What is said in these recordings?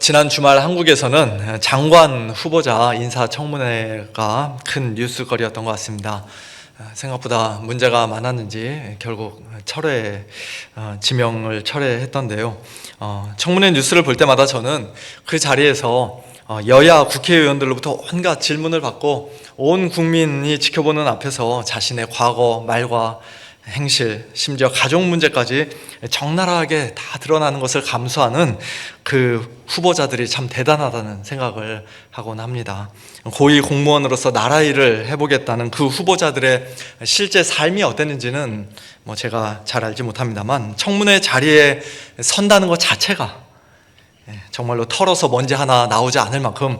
지난 주말 한국에서는 장관 후보자 인사청문회가 큰 뉴스거리였던 것 같습니다. 생각보다 문제가 많았는지 결국 지명을 철회했던데요. 청문회 뉴스를 볼 때마다 저는 그 자리에서 여야 국회의원들로부터 온갖 질문을 받고 온 국민이 지켜보는 앞에서 자신의 과거, 말과 행실, 심지어 가족 문제까지 적나라하게 다 드러나는 것을 감수하는 그 후보자들이 참 대단하다는 생각을 하곤 합니다. 고위 공무원으로서 나라 일을 해보겠다는 그 후보자들의 실제 삶이 어땠는지는 제가 잘 알지 못합니다만, 청문회 자리에 선다는 것 자체가 정말로 털어서 먼지 하나 나오지 않을 만큼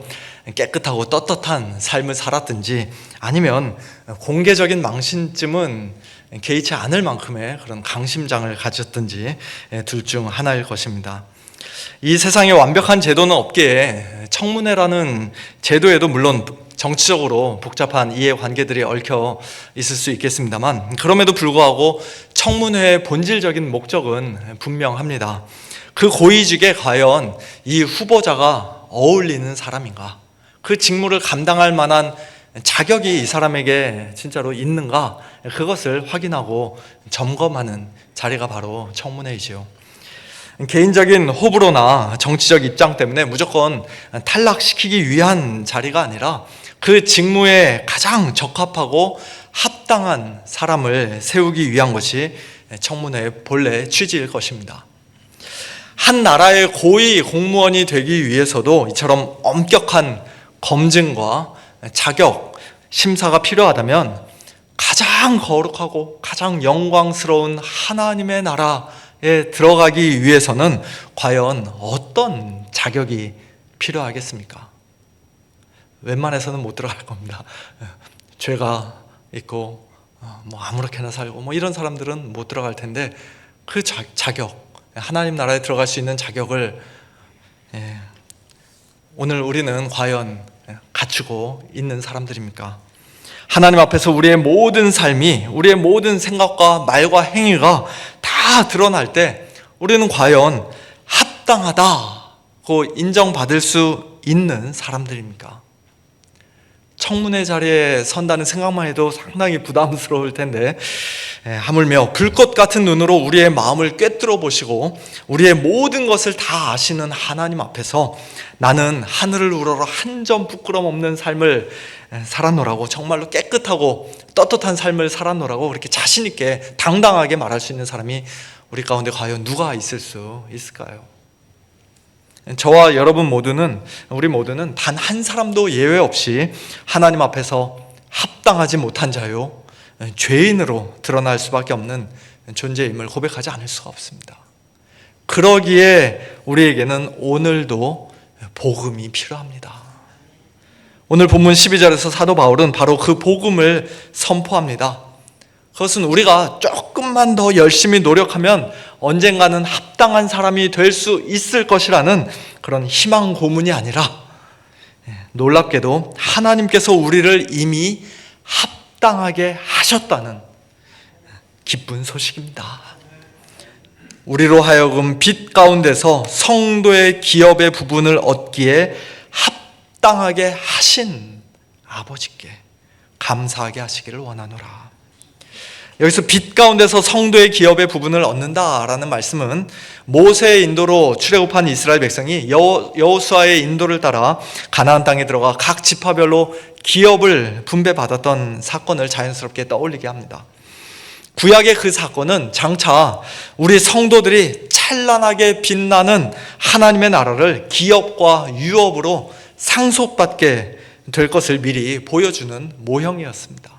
깨끗하고 떳떳한 삶을 살았든지, 아니면 공개적인 망신쯤은 개의치 않을 만큼의 그런 강심장을 가졌든지, 둘 중 하나일 것입니다. 이 세상에 완벽한 제도는 없기에 청문회라는 제도에도 물론 정치적으로 복잡한 이해관계들이 얽혀 있을 수 있겠습니다만, 그럼에도 불구하고 청문회의 본질적인 목적은 분명합니다. 그 고위직에 과연 이 후보자가 어울리는 사람인가, 그 직무를 감당할 만한 자격이 이 사람에게 진짜로 있는가, 그것을 확인하고 점검하는 자리가 바로 청문회이지요. 개인적인 호불호나 정치적 입장 때문에 무조건 탈락시키기 위한 자리가 아니라 그 직무에 가장 적합하고 합당한 사람을 세우기 위한 것이 청문회의 본래 취지일 것입니다. 한 나라의 고위 공무원이 되기 위해서도 이처럼 엄격한 검증과 자격, 심사가 필요하다면 가장 거룩하고 가장 영광스러운 하나님의 나라에 들어가기 위해서는 과연 어떤 자격이 필요하겠습니까? 웬만해서는 못 들어갈 겁니다. 죄가 있고 아무렇게나 살고 이런 사람들은 못 들어갈 텐데, 그 자격, 하나님 나라에 들어갈 수 있는 자격을 오늘 우리는 과연 갖추고 있는 사람들입니까? 하나님 앞에서 우리의 모든 삶이, 우리의 모든 생각과 말과 행위가 다 드러날 때 우리는 과연 합당하다고 인정받을 수 있는 사람들입니까? 청문회 자리에 선다는 생각만 해도 상당히 부담스러울 텐데, 하물며 불꽃 같은 눈으로 우리의 마음을 꿰뚫어 보시고 우리의 모든 것을 다 아시는 하나님 앞에서 나는 하늘을 우러러 한 점 부끄럼 없는 삶을 살았노라고, 정말로 깨끗하고 떳떳한 삶을 살았노라고 그렇게 자신 있게 당당하게 말할 수 있는 사람이 우리 가운데 과연 누가 있을 수 있을까요? 저와 여러분 모두는, 우리 모두는 단 한 사람도 예외 없이 하나님 앞에서 합당하지 못한 자요, 죄인으로 드러날 수밖에 없는 존재임을 고백하지 않을 수가 없습니다. 그러기에 우리에게는 오늘도 복음이 필요합니다. 오늘 본문 12절에서 사도 바울은 바로 그 복음을 선포합니다. 그것은 우리가 조금만 더 열심히 노력하면 언젠가는 합당한 사람이 될 수 있을 것이라는 그런 희망 고문이 아니라, 놀랍게도 하나님께서 우리를 이미 합당하게 하셨다는 기쁜 소식입니다. 우리로 하여금 빛 가운데서 성도의 기업의 부분을 얻기에 합당하게 하신 아버지께 감사하게 하시기를 원하노라. 여기서 빛 가운데서 성도의 기업의 부분을 얻는다라는 말씀은 모세의 인도로 출애굽한 이스라엘 백성이 여호수아의 인도를 따라 가나안 땅에 들어가 각 지파별로 기업을 분배받았던 사건을 자연스럽게 떠올리게 합니다. 구약의 그 사건은 장차 우리 성도들이 찬란하게 빛나는 하나님의 나라를 기업과 유업으로 상속받게 될 것을 미리 보여주는 모형이었습니다.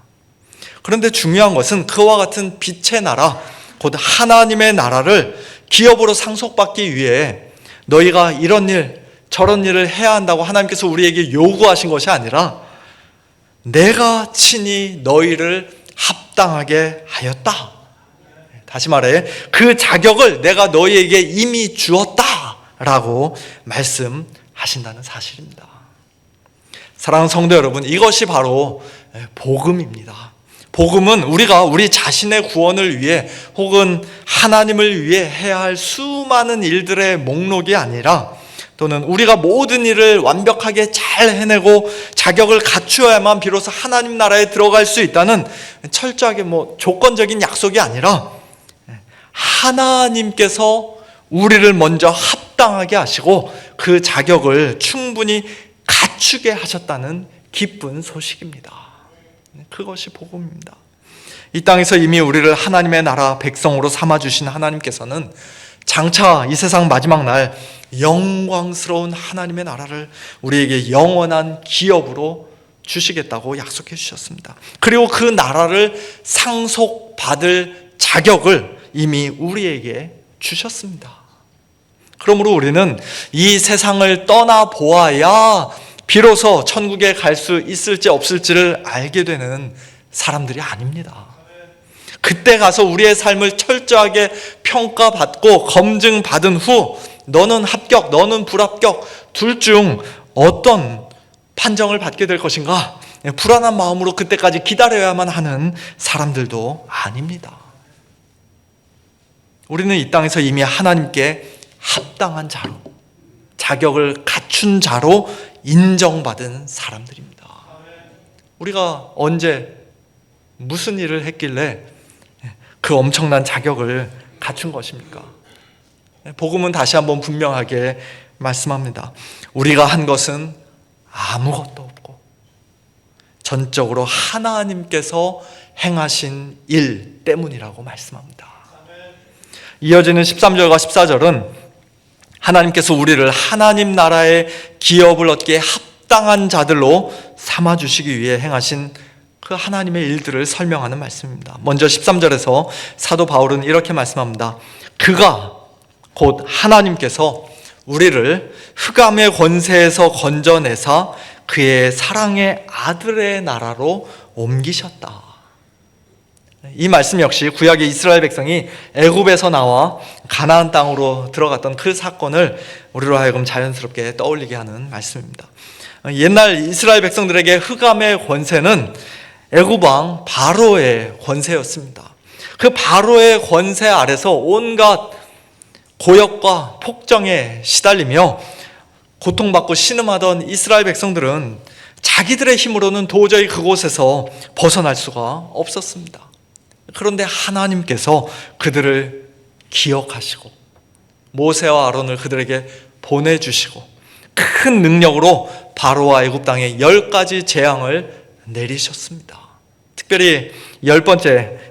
그런데 중요한 것은 그와 같은 빛의 나라, 곧 하나님의 나라를 기업으로 상속받기 위해 너희가 이런 일 저런 일을 해야 한다고 하나님께서 우리에게 요구하신 것이 아니라 내가 친히 너희를 합당하게 하였다. 다시 말해, 그 자격을 내가 너희에게 이미 주었다라고 말씀하신다는 사실입니다. 사랑하는 성도 여러분, 이것이 바로 복음입니다. 복음은 우리가 우리 자신의 구원을 위해 혹은 하나님을 위해 해야 할 수많은 일들의 목록이 아니라, 또는 우리가 모든 일을 완벽하게 잘 해내고 자격을 갖추어야만 비로소 하나님 나라에 들어갈 수 있다는 철저하게 조건적인 약속이 아니라 하나님께서 우리를 먼저 합당하게 하시고 그 자격을 충분히 갖추게 하셨다는 기쁜 소식입니다. 그것이 복음입니다. 이 땅에서 이미 우리를 하나님의 나라 백성으로 삼아주신 하나님께서는 장차 이 세상 마지막 날 영광스러운 하나님의 나라를 우리에게 영원한 기업으로 주시겠다고 약속해 주셨습니다. 그리고 그 나라를 상속받을 자격을 이미 우리에게 주셨습니다. 그러므로 우리는 이 세상을 떠나보아야 비로소 천국에 갈 수 있을지 없을지를 알게 되는 사람들이 아닙니다. 그때 가서 우리의 삶을 철저하게 평가받고 검증받은 후 너는 합격, 너는 불합격, 둘 중 어떤 판정을 받게 될 것인가? 불안한 마음으로 그때까지 기다려야만 하는 사람들도 아닙니다. 우리는 이 땅에서 이미 하나님께 합당한 자로, 자격을 갖춘 자로 인정받은 사람들입니다. 우리가 언제 무슨 일을 했길래 그 엄청난 자격을 갖춘 것입니까? 복음은 다시 한번 분명하게 말씀합니다. 우리가 한 것은 아무것도 없고 전적으로 하나님께서 행하신 일 때문이라고 말씀합니다. 이어지는 13절과 14절은 하나님께서 우리를 하나님 나라의 기업을 얻기에 합당한 자들로 삼아주시기 위해 행하신 그 하나님의 일들을 설명하는 말씀입니다. 먼저 13절에서 사도 바울은 이렇게 말씀합니다. 그가 곧 하나님께서 우리를 흑암의 권세에서 건져내사 그의 사랑의 아들의 나라로 옮기셨다. 이 말씀 역시 구약의 이스라엘 백성이 애굽에서 나와 가나안 땅으로 들어갔던 그 사건을 우리로 하여금 자연스럽게 떠올리게 하는 말씀입니다. 옛날 이스라엘 백성들에게 흑암의 권세는 애굽 왕 바로의 권세였습니다. 그 바로의 권세 아래서 온갖 고역과 폭정에 시달리며 고통받고 신음하던 이스라엘 백성들은 자기들의 힘으로는 도저히 그곳에서 벗어날 수가 없었습니다. 그런데 하나님께서 그들을 기억하시고 모세와 아론을 그들에게 보내주시고 큰 능력으로 바로와 애굽 땅에 10가지 재앙을 내리셨습니다. 특별히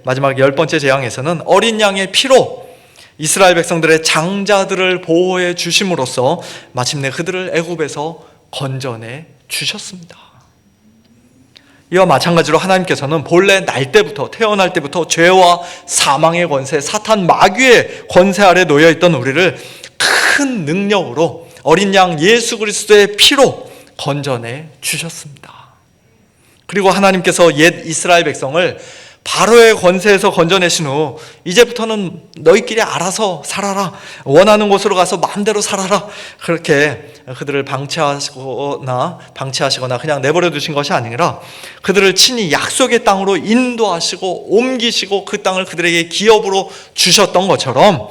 마지막 10번째 재앙에서는 어린 양의 피로 이스라엘 백성들의 장자들을 보호해 주심으로써 마침내 그들을 애굽에서 건져내 주셨습니다. 이와 마찬가지로 하나님께서는 본래 태어날 때부터 죄와 사망의 권세, 사탄 마귀의 권세 아래 놓여있던 우리를 큰 능력으로 어린 양 예수 그리스도의 피로 건져내 주셨습니다. 그리고 하나님께서 옛 이스라엘 백성을 바로의 권세에서 건져내신 후 이제부터는 너희끼리 알아서 살아라, 원하는 곳으로 가서 마음대로 살아라, 그렇게 그들을 방치하시거나 그냥 내버려 두신 것이 아니라 그들을 친히 약속의 땅으로 인도하시고 옮기시고 그 땅을 그들에게 기업으로 주셨던 것처럼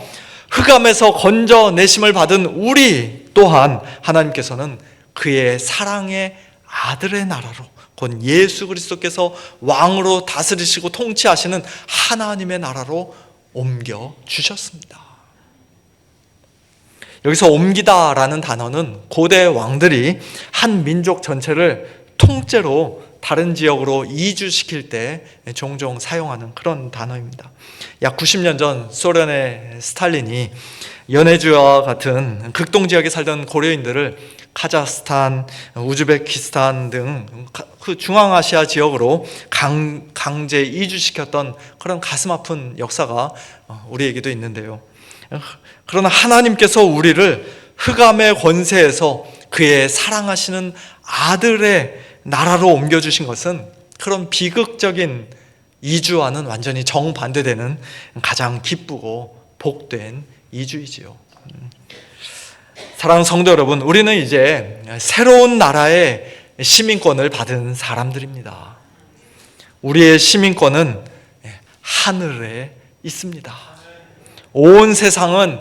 흑암에서 건져내심을 받은 우리 또한 하나님께서는 그의 사랑의 아들의 나라로, 곧 예수 그리스도께서 왕으로 다스리시고 통치하시는 하나님의 나라로 옮겨 주셨습니다. 여기서 옮기다라는 단어는 고대 왕들이 한 민족 전체를 통째로 다른 지역으로 이주시킬 때 종종 사용하는 그런 단어입니다. 약 90년 전 소련의 스탈린이 연해주와 같은 극동 지역에 살던 고려인들을 카자흐스탄, 우즈베키스탄 등 그 중앙아시아 지역으로 강제 이주시켰던 그런 가슴 아픈 역사가 우리에게도 있는데요. 그러나 하나님께서 우리를 흑암의 권세에서 그의 사랑하시는 아들의 나라로 옮겨주신 것은 그런 비극적인 이주와는 완전히 정반대되는 가장 기쁘고 복된 이주이지요. 사랑하는 성도 여러분, 우리는 이제 새로운 나라의 시민권을 받은 사람들입니다. 우리의 시민권은 하늘에 있습니다. 온 세상은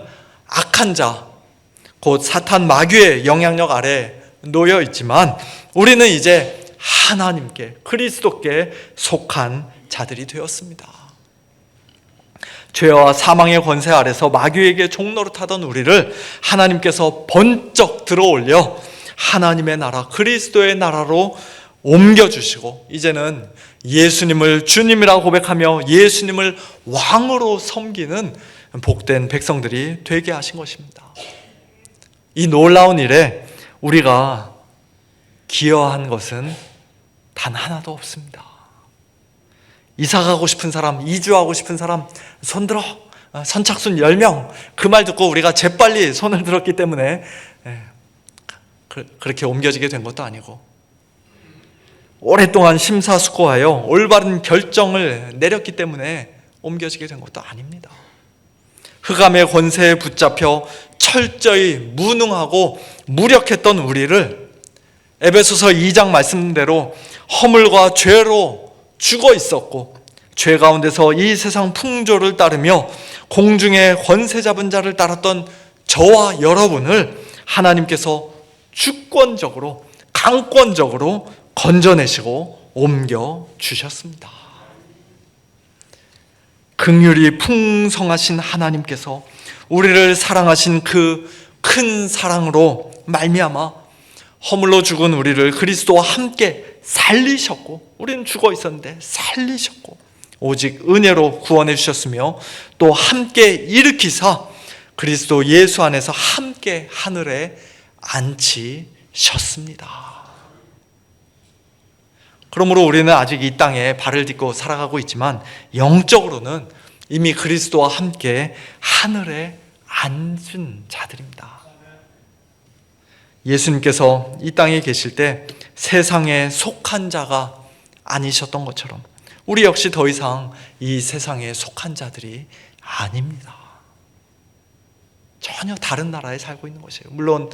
악한 자, 곧 사탄 마귀의 영향력 아래 놓여 있지만 우리는 이제 하나님께, 그리스도께 속한 자들이 되었습니다. 죄와 사망의 권세 아래서 마귀에게 종노릇하던 우리를 하나님께서 번쩍 들어올려 하나님의 나라, 그리스도의 나라로 옮겨주시고 이제는 예수님을 주님이라고 고백하며 예수님을 왕으로 섬기는 복된 백성들이 되게 하신 것입니다. 이 놀라운 일에 우리가 기여한 것은 단 하나도 없습니다. 이사가고 싶은 사람, 이주하고 싶은 사람 손들어. 선착순 10명. 그 말 듣고 우리가 재빨리 손을 들었기 때문에 그렇게 옮겨지게 된 것도 아니고, 오랫동안 심사숙고하여 올바른 결정을 내렸기 때문에 옮겨지게 된 것도 아닙니다. 흑암의 권세에 붙잡혀 철저히 무능하고 무력했던 우리를 에베소서 2장 말씀대로 허물과 죄로 죽어 있었고, 죄 가운데서 이 세상 풍조를 따르며 공중의 권세 잡은 자를 따랐던 저와 여러분을 하나님께서 주권적으로, 강권적으로 건져내시고 옮겨주셨습니다. 긍휼이 풍성하신 하나님께서 우리를 사랑하신 그 큰 사랑으로 말미암아 허물로 죽은 우리를 그리스도와 함께 살리셨고, 우리는 죽어 있었는데 살리셨고 오직 은혜로 구원해 주셨으며 또 함께 일으키사 그리스도 예수 안에서 함께 하늘에 앉히셨습니다. 그러므로 우리는 아직 이 땅에 발을 딛고 살아가고 있지만 영적으로는 이미 그리스도와 함께 하늘에 앉은 자들입니다. 예수님께서 이 땅에 계실 때 세상에 속한 자가 아니셨던 것처럼 우리 역시 더 이상 이 세상에 속한 자들이 아닙니다. 전혀 다른 나라에 살고 있는 것이에요. 물론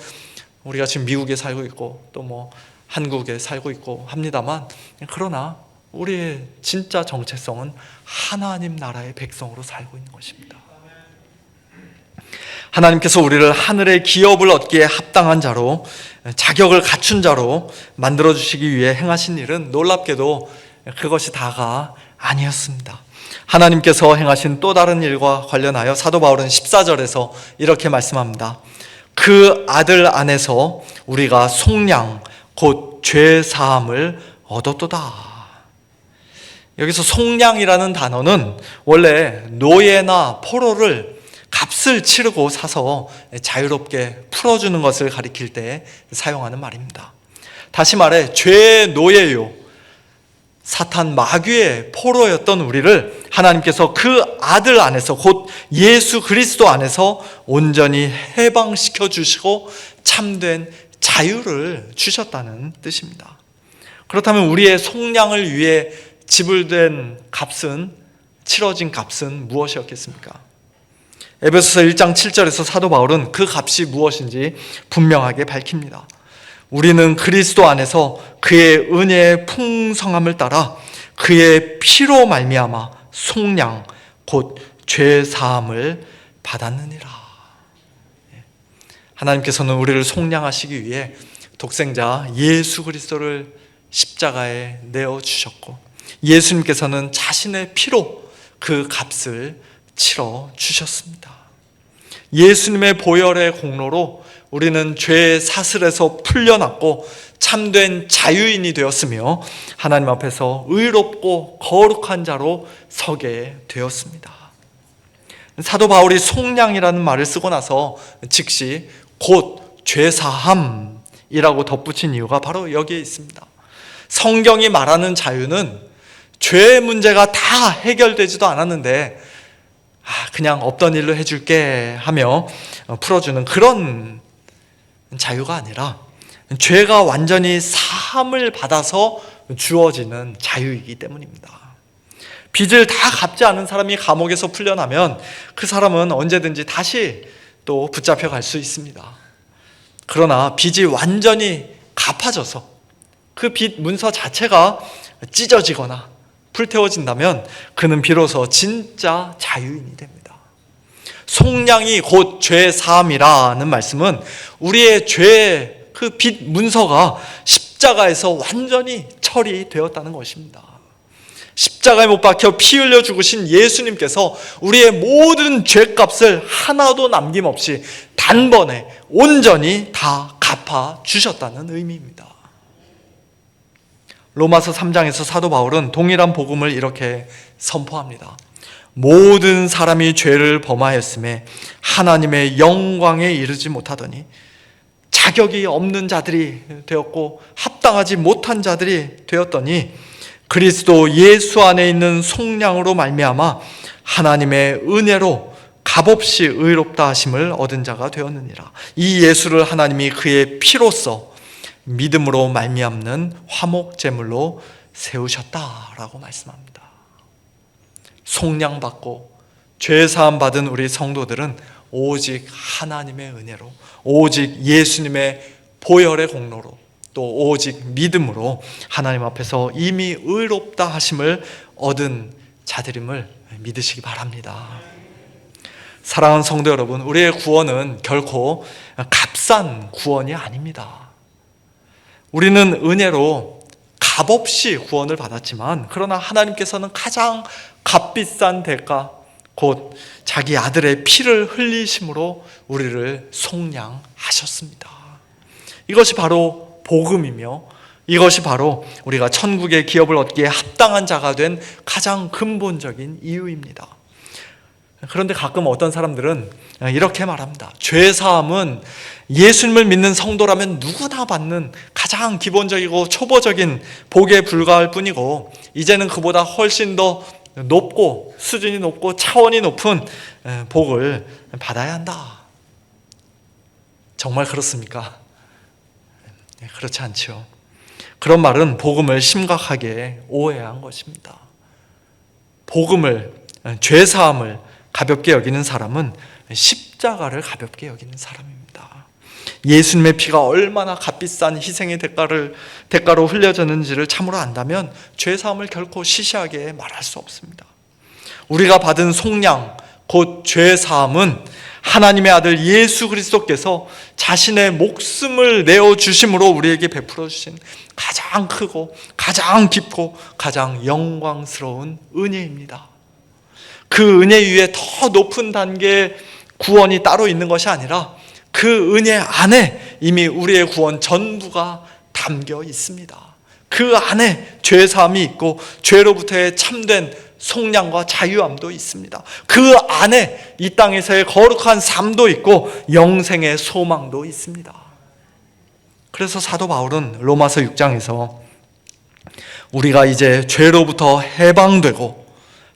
우리가 지금 미국에 살고 있고 또 한국에 살고 있고 합니다만, 그러나 우리의 진짜 정체성은 하나님 나라의 백성으로 살고 있는 것입니다. 하나님께서 우리를 하늘의 기업을 얻기에 합당한 자로, 자격을 갖춘 자로 만들어주시기 위해 행하신 일은 놀랍게도 그것이 다가 아니었습니다. 하나님께서 행하신 또 다른 일과 관련하여 사도 바울은 14절에서 이렇게 말씀합니다. 그 아들 안에서 우리가 속량 곧 죄사함을 얻었도다. 여기서 속량이라는 단어는 원래 노예나 포로를 값을 치르고 사서 자유롭게 풀어주는 것을 가리킬 때 사용하는 말입니다. 다시 말해 죄의 노예요, 사탄 마귀의 포로였던 우리를 하나님께서 그 아들 안에서, 곧 예수 그리스도 안에서 온전히 해방시켜 주시고 참된 자유를 주셨다는 뜻입니다. 그렇다면 우리의 속량을 위해 지불된 값은, 치러진 값은 무엇이었겠습니까? 에베소서 1장 7절에서 사도 바울은 그 값이 무엇인지 분명하게 밝힙니다. 우리는 그리스도 안에서 그의 은혜의 풍성함을 따라 그의 피로 말미암아 속량 곧 죄사함을 받았느니라. 하나님께서는 우리를 속량하시기 위해 독생자 예수 그리스도를 십자가에 내어주셨고, 예수님께서는 자신의 피로 그 값을 치러 주셨습니다. 예수님의 보혈의 공로로 우리는 죄의 사슬에서 풀려났고 참된 자유인이 되었으며 하나님 앞에서 의롭고 거룩한 자로 서게 되었습니다. 사도 바울이 속량이라는 말을 쓰고 나서 즉시 곧 죄사함이라고 덧붙인 이유가 바로 여기에 있습니다. 성경이 말하는 자유는 죄의 문제가 다 해결되지도 않았는데 그냥 없던 일로 해줄게 하며 풀어주는 그런 자유가 아니라 죄가 완전히 사함을 받아서 주어지는 자유이기 때문입니다. 빚을 다 갚지 않은 사람이 감옥에서 풀려나면 그 사람은 언제든지 다시 또 붙잡혀 갈 수 있습니다. 그러나 빚이 완전히 갚아져서 그 빚 문서 자체가 찢어지거나 불태워진다면 그는 비로소 진짜 자유인이 됩니다. 속량이 곧 죄 사함이라는 말씀은 우리의 죄의 그 빚 문서가 십자가에서 완전히 처리되었다는 것입니다. 십자가에 못 박혀 피 흘려 죽으신 예수님께서 우리의 모든 죄값을 하나도 남김없이 단번에 온전히 다 갚아 주셨다는 의미입니다. 로마서 3장에서 사도 바울은 동일한 복음을 이렇게 선포합니다. 모든 사람이 죄를 범하였음에 하나님의 영광에 이르지 못하더니 자격이 없는 자들이 되었고 합당하지 못한 자들이 되었더니 그리스도 예수 안에 있는 속량으로 말미암아 하나님의 은혜로 값없이 의롭다 하심을 얻은 자가 되었느니라. 이 예수를 하나님이 그의 피로써 믿음으로 말미암는 화목 제물로 세우셨다라고 말씀합니다. 속량받고 죄사함 받은 우리 성도들은 오직 하나님의 은혜로, 오직 예수님의 보혈의 공로로, 또 오직 믿음으로 하나님 앞에서 이미 의롭다 하심을 얻은 자들임을 믿으시기 바랍니다. 사랑하는 성도 여러분, 우리의 구원은 결코 값싼 구원이 아닙니다. 우리는 은혜로 값없이 구원을 받았지만, 그러나 하나님께서는 가장 값비싼 대가, 곧 자기 아들의 피를 흘리심으로 우리를 속량하셨습니다. 이것이 바로 복음이며, 이것이 바로 우리가 천국의 기업을 얻기에 합당한 자가 된 가장 근본적인 이유입니다. 그런데 가끔 어떤 사람들은 이렇게 말합니다. 죄사함은 예수님을 믿는 성도라면 누구나 받는 가장 기본적이고 초보적인 복에 불과할 뿐이고, 이제는 그보다 훨씬 더 높고 수준이 높고 차원이 높은 복을 받아야 한다. 정말 그렇습니까? 그렇지 않죠. 그런 말은 복음을 심각하게 오해한 것입니다. 복음을, 죄사함을 가볍게 여기는 사람은 십자가를 가볍게 여기는 사람입니다. 예수님의 피가 얼마나 값비싼 희생의 대가로 흘려졌는지를 참으로 안다면 죄사함을 결코 시시하게 말할 수 없습니다. 우리가 받은 속량, 곧 죄사함은 하나님의 아들 예수 그리스도께서 자신의 목숨을 내어주심으로 우리에게 베풀어 주신 가장 크고 가장 깊고 가장 영광스러운 은혜입니다. 그 은혜 위에 더 높은 단계의 구원이 따로 있는 것이 아니라 그 은혜 안에 이미 우리의 구원 전부가 담겨 있습니다. 그 안에 죄사함이 있고 죄로부터의 참된 속량과 자유함도 있습니다. 그 안에 이 땅에서의 거룩한 삶도 있고 영생의 소망도 있습니다. 그래서 사도 바울은 로마서 6장에서 우리가 이제 죄로부터 해방되고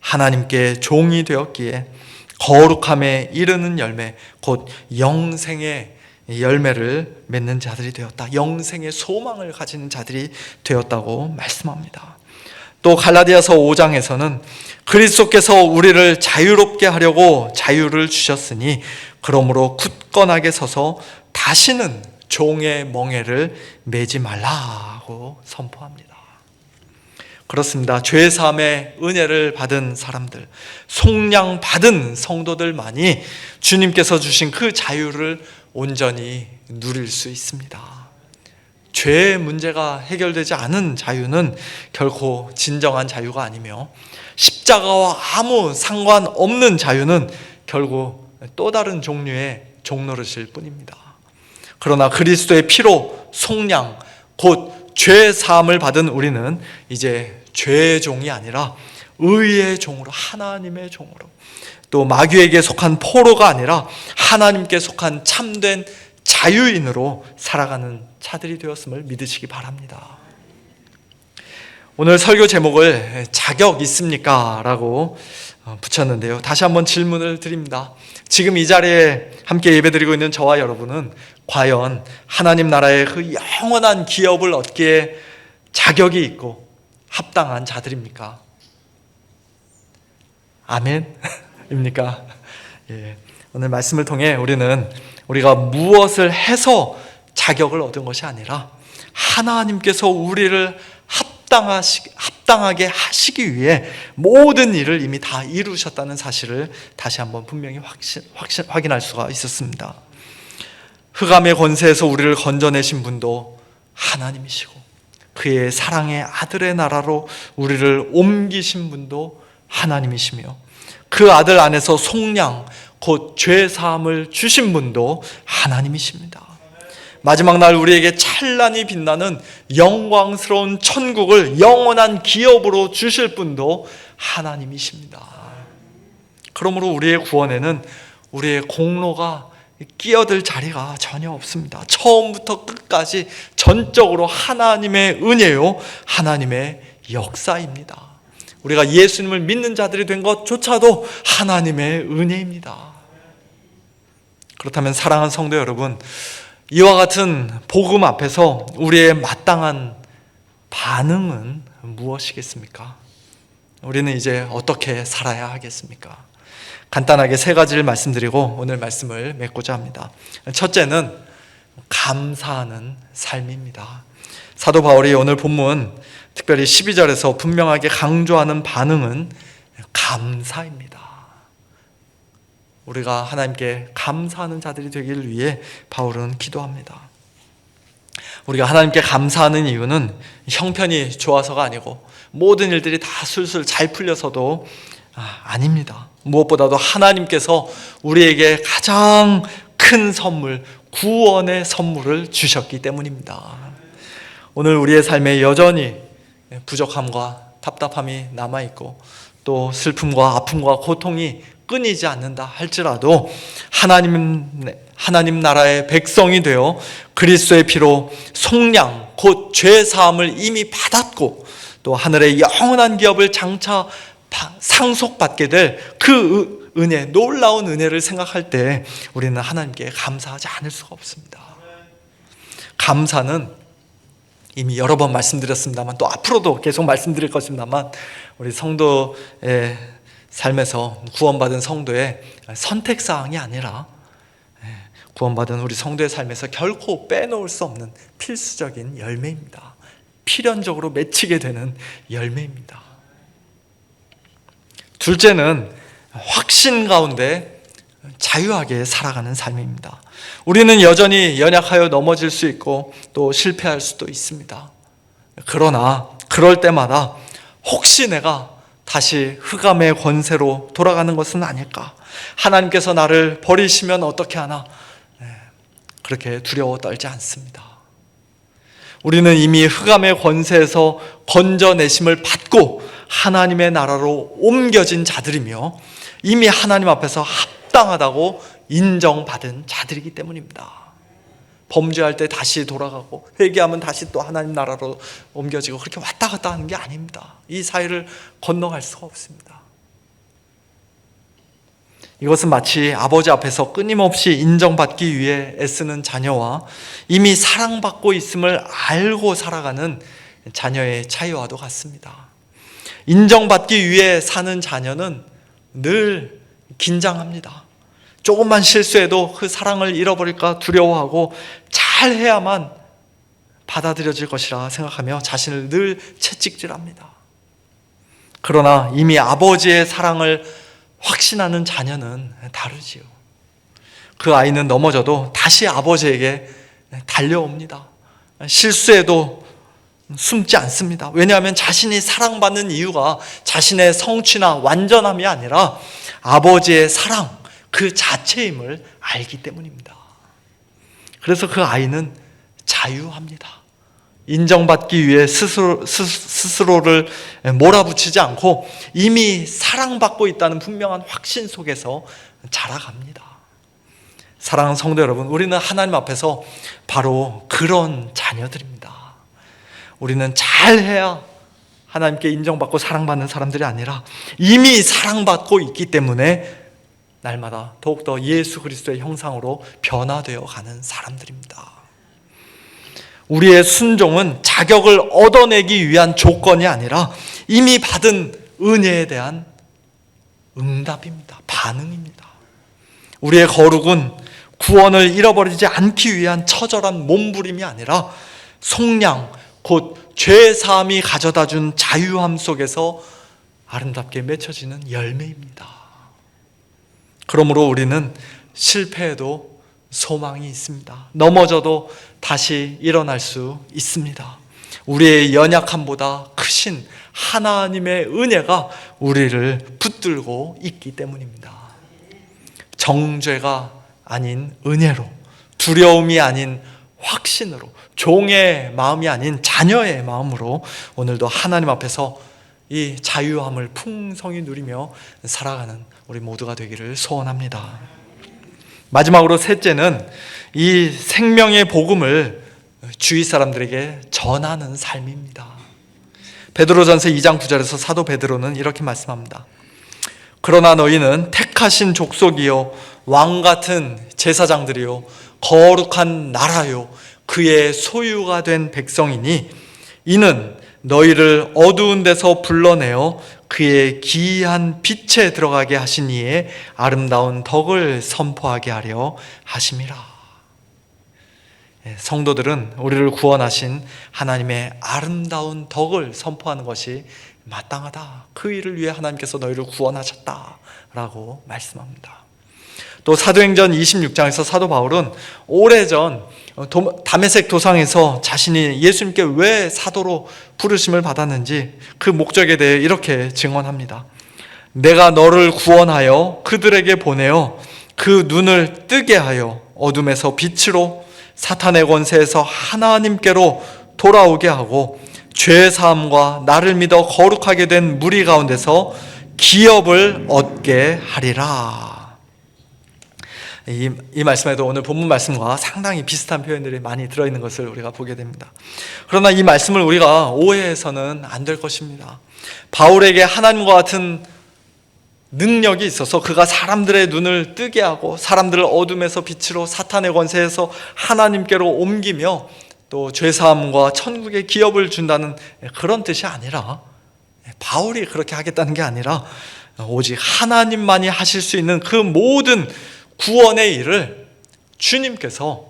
하나님께 종이 되었기에 거룩함에 이르는 열매, 곧 영생의 열매를 맺는 자들이 되었다. 영생의 소망을 가지는 자들이 되었다고 말씀합니다. 또 갈라디아서 5장에서는 그리스도께서 우리를 자유롭게 하려고 자유를 주셨으니 그러므로 굳건하게 서서 다시는 종의 멍에를 매지 말라고 선포합니다. 그렇습니다. 죄사함의 은혜를 받은 사람들, 속량 받은 성도들만이 주님께서 주신 그 자유를 온전히 누릴 수 있습니다. 죄의 문제가 해결되지 않은 자유는 결코 진정한 자유가 아니며, 십자가와 아무 상관없는 자유는 결국 또 다른 종류의 종노릇일 뿐입니다. 그러나 그리스도의 피로 속량, 곧 죄 사함을 받은 우리는 이제 죄의 종이 아니라 의의 종으로, 하나님의 종으로, 또 마귀에게 속한 포로가 아니라 하나님께 속한 참된 자유인으로 살아가는 자들이 되었음을 믿으시기 바랍니다. 오늘 설교 제목을 자격 있습니까? 라고 붙였는데요. 다시 한번 질문을 드립니다. 지금 이 자리에 함께 예배드리고 있는 저와 여러분은 과연 하나님 나라의 그 영원한 기업을 얻기에 자격이 있고 합당한 자들입니까? 아멘입니까? 예. 오늘 말씀을 통해 우리가 무엇을 해서 자격을 얻은 것이 아니라 하나님께서 우리를 합당하게 하시기 위해 모든 일을 이미 다 이루셨다는 사실을 다시 한번 분명히 확인할 수가 있었습니다. 흑암의 권세에서 우리를 건져내신 분도 하나님이시고, 그의 사랑의 아들의 나라로 우리를 옮기신 분도 하나님이시며, 그 아들 안에서 속량 곧 죄사함을 주신 분도 하나님이십니다. 마지막 날 우리에게 찬란히 빛나는 영광스러운 천국을 영원한 기업으로 주실 분도 하나님이십니다. 그러므로 우리의 구원에는 우리의 공로가 끼어들 자리가 전혀 없습니다. 처음부터 끝까지 전적으로 하나님의 은혜요, 하나님의 역사입니다. 우리가 예수님을 믿는 자들이 된 것조차도 하나님의 은혜입니다. 그렇다면 사랑하는 성도 여러분, 이와 같은 복음 앞에서 우리의 마땅한 반응은 무엇이겠습니까? 우리는 이제 어떻게 살아야 하겠습니까? 간단하게 세 가지를 말씀드리고 오늘 말씀을 맺고자 합니다. 첫째는 감사하는 삶입니다. 사도 바울이 오늘 본문 특별히 12절에서 분명하게 강조하는 반응은 감사입니다. 우리가 하나님께 감사하는 자들이 되기를 위해 바울은 기도합니다. 우리가 하나님께 감사하는 이유는 형편이 좋아서가 아니고 모든 일들이 다 술술 잘 풀려서도 아닙니다. 무엇보다도 하나님께서 우리에게 가장 큰 선물, 구원의 선물을 주셨기 때문입니다. 오늘 우리의 삶에 여전히 부족함과 답답함이 남아있고 또 슬픔과 아픔과 고통이 끊이지 않는다 할지라도 하나님 나라의 백성이 되어 그리스도의 피로 속량 곧 죄사함을 이미 받았고 또 하늘의 영원한 기업을 장차 상속받게 될 그 은혜, 놀라운 은혜를 생각할 때 우리는 하나님께 감사하지 않을 수가 없습니다. 감사는 이미 여러 번 말씀드렸습니다만 또 앞으로도 계속 말씀드릴 것입니다만 우리 성도의 삶에서 구원받은 성도의 선택사항이 아니라 구원받은 우리 성도의 삶에서 결코 빼놓을 수 없는 필수적인 열매입니다. 필연적으로 맺히게 되는 열매입니다. 둘째는 확신 가운데 자유하게 살아가는 삶입니다. 우리는 여전히 연약하여 넘어질 수 있고 또 실패할 수도 있습니다. 그러나 그럴 때마다 혹시 내가 다시 흑암의 권세로 돌아가는 것은 아닐까? 하나님께서 나를 버리시면 어떻게 하나? 그렇게 두려워 떨지 않습니다. 우리는 이미 흑암의 권세에서 건져내심을 받고 하나님의 나라로 옮겨진 자들이며 이미 하나님 앞에서 합당하다고 인정받은 자들이기 때문입니다. 범죄할 때 다시 돌아가고 회개하면 다시 또 하나님 나라로 옮겨지고 그렇게 왔다 갔다 하는 게 아닙니다. 이 사이를 건너갈 수가 없습니다. 이것은 마치 아버지 앞에서 끊임없이 인정받기 위해 애쓰는 자녀와 이미 사랑받고 있음을 알고 살아가는 자녀의 차이와도 같습니다. 인정받기 위해 사는 자녀는 늘 긴장합니다. 조금만 실수해도 그 사랑을 잃어버릴까 두려워하고 잘해야만 받아들여질 것이라 생각하며 자신을 늘 채찍질합니다. 그러나 이미 아버지의 사랑을 확신하는 자녀는 다르지요. 그 아이는 넘어져도 다시 아버지에게 달려옵니다. 실수해도 숨지 않습니다. 왜냐하면 자신이 사랑받는 이유가 자신의 성취나 완전함이 아니라 아버지의 사랑 그 자체임을 알기 때문입니다. 그래서 그 아이는 자유합니다. 인정받기 위해 스스로를 몰아붙이지 않고 이미 사랑받고 있다는 분명한 확신 속에서 자라갑니다. 사랑하는 성도 여러분, 우리는 하나님 앞에서 바로 그런 자녀들입니다. 우리는 잘해야 하나님께 인정받고 사랑받는 사람들이 아니라 이미 사랑받고 있기 때문에 날마다 더욱더 예수 그리스도의 형상으로 변화되어 가는 사람들입니다. 우리의 순종은 자격을 얻어내기 위한 조건이 아니라 이미 받은 은혜에 대한 응답입니다. 반응입니다. 우리의 거룩은 구원을 잃어버리지 않기 위한 처절한 몸부림이 아니라 속량 곧 죄사함이 가져다준 자유함 속에서 아름답게 맺혀지는 열매입니다. 그러므로 우리는 실패해도 소망이 있습니다. 넘어져도 다시 일어날 수 있습니다. 우리의 연약함보다 크신 하나님의 은혜가 우리를 붙들고 있기 때문입니다. 정죄가 아닌 은혜로, 두려움이 아닌 확신으로, 종의 마음이 아닌 자녀의 마음으로 오늘도 하나님 앞에서 이 자유함을 풍성히 누리며 살아가는 우리 모두가 되기를 소원합니다. 마지막으로 셋째는 이 생명의 복음을 주위 사람들에게 전하는 삶입니다. 베드로전서 2장 9절에서 사도 베드로는 이렇게 말씀합니다. 그러나 너희는 택하신 족속이요 왕같은 제사장들이요 거룩한 나라요 그의 소유가 된 백성이니 이는 너희를 어두운 데서 불러내어 그의 기이한 빛에 들어가게 하신 이의 아름다운 덕을 선포하게 하려 하심이라. 성도들은 우리를 구원하신 하나님의 아름다운 덕을 선포하는 것이 마땅하다. 그 일을 위해 하나님께서 너희를 구원하셨다라고 말씀합니다. 또 사도행전 26장에서 사도 바울은 오래전 다메섹 도상에서 자신이 예수님께 왜 사도로 부르심을 받았는지 그 목적에 대해 이렇게 증언합니다. 내가 너를 구원하여 그들에게 보내어 그 눈을 뜨게 하여 어둠에서 빛으로 사탄의 권세에서 하나님께로 돌아오게 하고 죄사함과 나를 믿어 거룩하게 된 무리 가운데서 기업을 얻게 하리라. 이 말씀에도 오늘 본문 말씀과 상당히 비슷한 표현들이 많이 들어있는 것을 우리가 보게 됩니다. 그러나 이 말씀을 우리가 오해해서는 안 될 것입니다. 바울에게 하나님과 같은 능력이 있어서 그가 사람들의 눈을 뜨게 하고 사람들을 어둠에서 빛으로 사탄의 권세에서 하나님께로 옮기며 또 죄사함과 천국의 기업을 준다는 그런 뜻이 아니라, 바울이 그렇게 하겠다는 게 아니라 오직 하나님만이 하실 수 있는 그 모든 구원의 일을 주님께서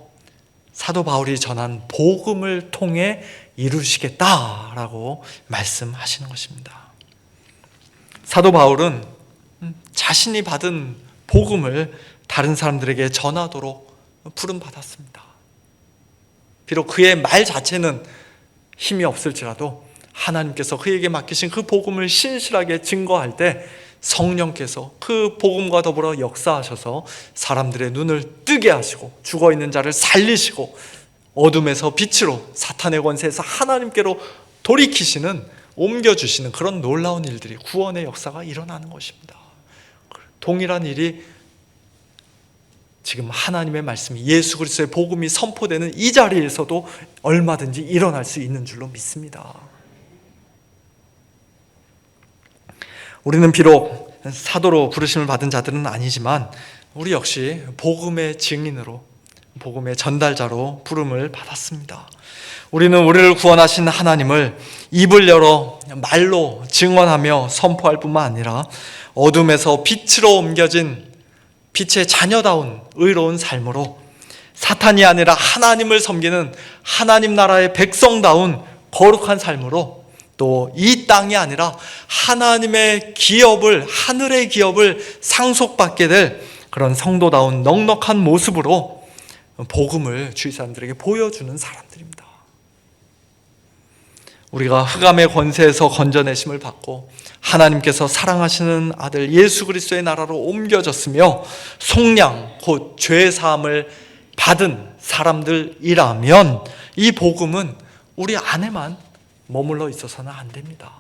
사도 바울이 전한 복음을 통해 이루시겠다라고 말씀하시는 것입니다. 사도 바울은 자신이 받은 복음을 다른 사람들에게 전하도록 부름받았습니다. 비록 그의 말 자체는 힘이 없을지라도 하나님께서 그에게 맡기신 그 복음을 신실하게 증거할 때 성령께서 그 복음과 더불어 역사하셔서 사람들의 눈을 뜨게 하시고 죽어있는 자를 살리시고 어둠에서 빛으로 사탄의 권세에서 하나님께로 돌이키시는, 옮겨주시는 그런 놀라운 일들이, 구원의 역사가 일어나는 것입니다. 동일한 일이 지금 하나님의 말씀이, 예수 그리스도의 복음이 선포되는 이 자리에서도 얼마든지 일어날 수 있는 줄로 믿습니다. 우리는 비록 사도로 부르심을 받은 자들은 아니지만 우리 역시 복음의 증인으로, 복음의 전달자로 부름을 받았습니다. 우리는 우리를 구원하신 하나님을 입을 열어 말로 증언하며 선포할 뿐만 아니라 어둠에서 빛으로 옮겨진 빛의 자녀다운 의로운 삶으로, 사탄이 아니라 하나님을 섬기는 하나님 나라의 백성다운 거룩한 삶으로, 또 이 땅이 아니라 하나님의 기업을, 하늘의 기업을 상속받게 될 그런 성도다운 넉넉한 모습으로 복음을 주위 사람들에게 보여주는 사람들입니다. 우리가 흑암의 권세에서 건져내심을 받고 하나님께서 사랑하시는 아들 예수 그리스도의 나라로 옮겨졌으며 속량 곧 죄사함을 받은 사람들이라면 이 복음은 우리 안에만 머물러 있어서는 안 됩니다.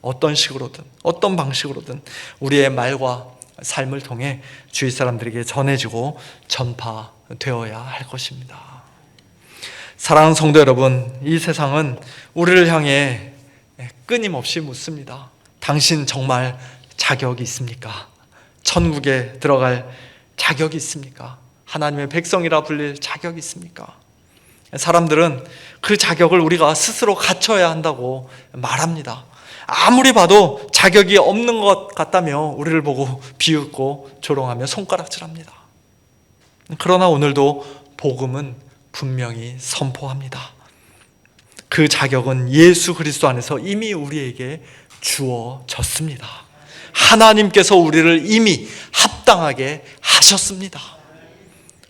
어떤 식으로든 어떤 방식으로든 우리의 말과 삶을 통해 주위 사람들에게 전해지고 전파되어야 할 것입니다. 사랑하는 성도 여러분, 이 세상은 우리를 향해 끊임없이 묻습니다. 당신 정말 자격이 있습니까? 천국에 들어갈 자격이 있습니까? 하나님의 백성이라 불릴 자격이 있습니까? 사람들은 그 자격을 우리가 스스로 갖춰야 한다고 말합니다. 아무리 봐도 자격이 없는 것 같다며 우리를 보고 비웃고 조롱하며 손가락질합니다. 그러나 오늘도 복음은 분명히 선포합니다. 그 자격은 예수 그리스도 안에서 이미 우리에게 주어졌습니다. 하나님께서 우리를 이미 합당하게 하셨습니다.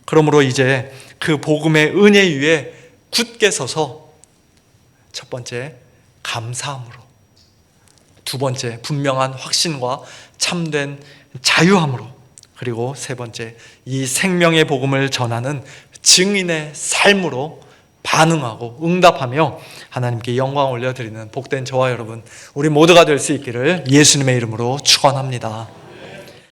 그러므로 이제 그 복음의 은혜 위에 굳게 서서 첫 번째 감사함으로, 두 번째 분명한 확신과 참된 자유함으로, 그리고 세 번째 이 생명의 복음을 전하는 증인의 삶으로 반응하고 응답하며 하나님께 영광 올려드리는 복된 저와 여러분, 우리 모두가 될 수 있기를 예수님의 이름으로 축원합니다.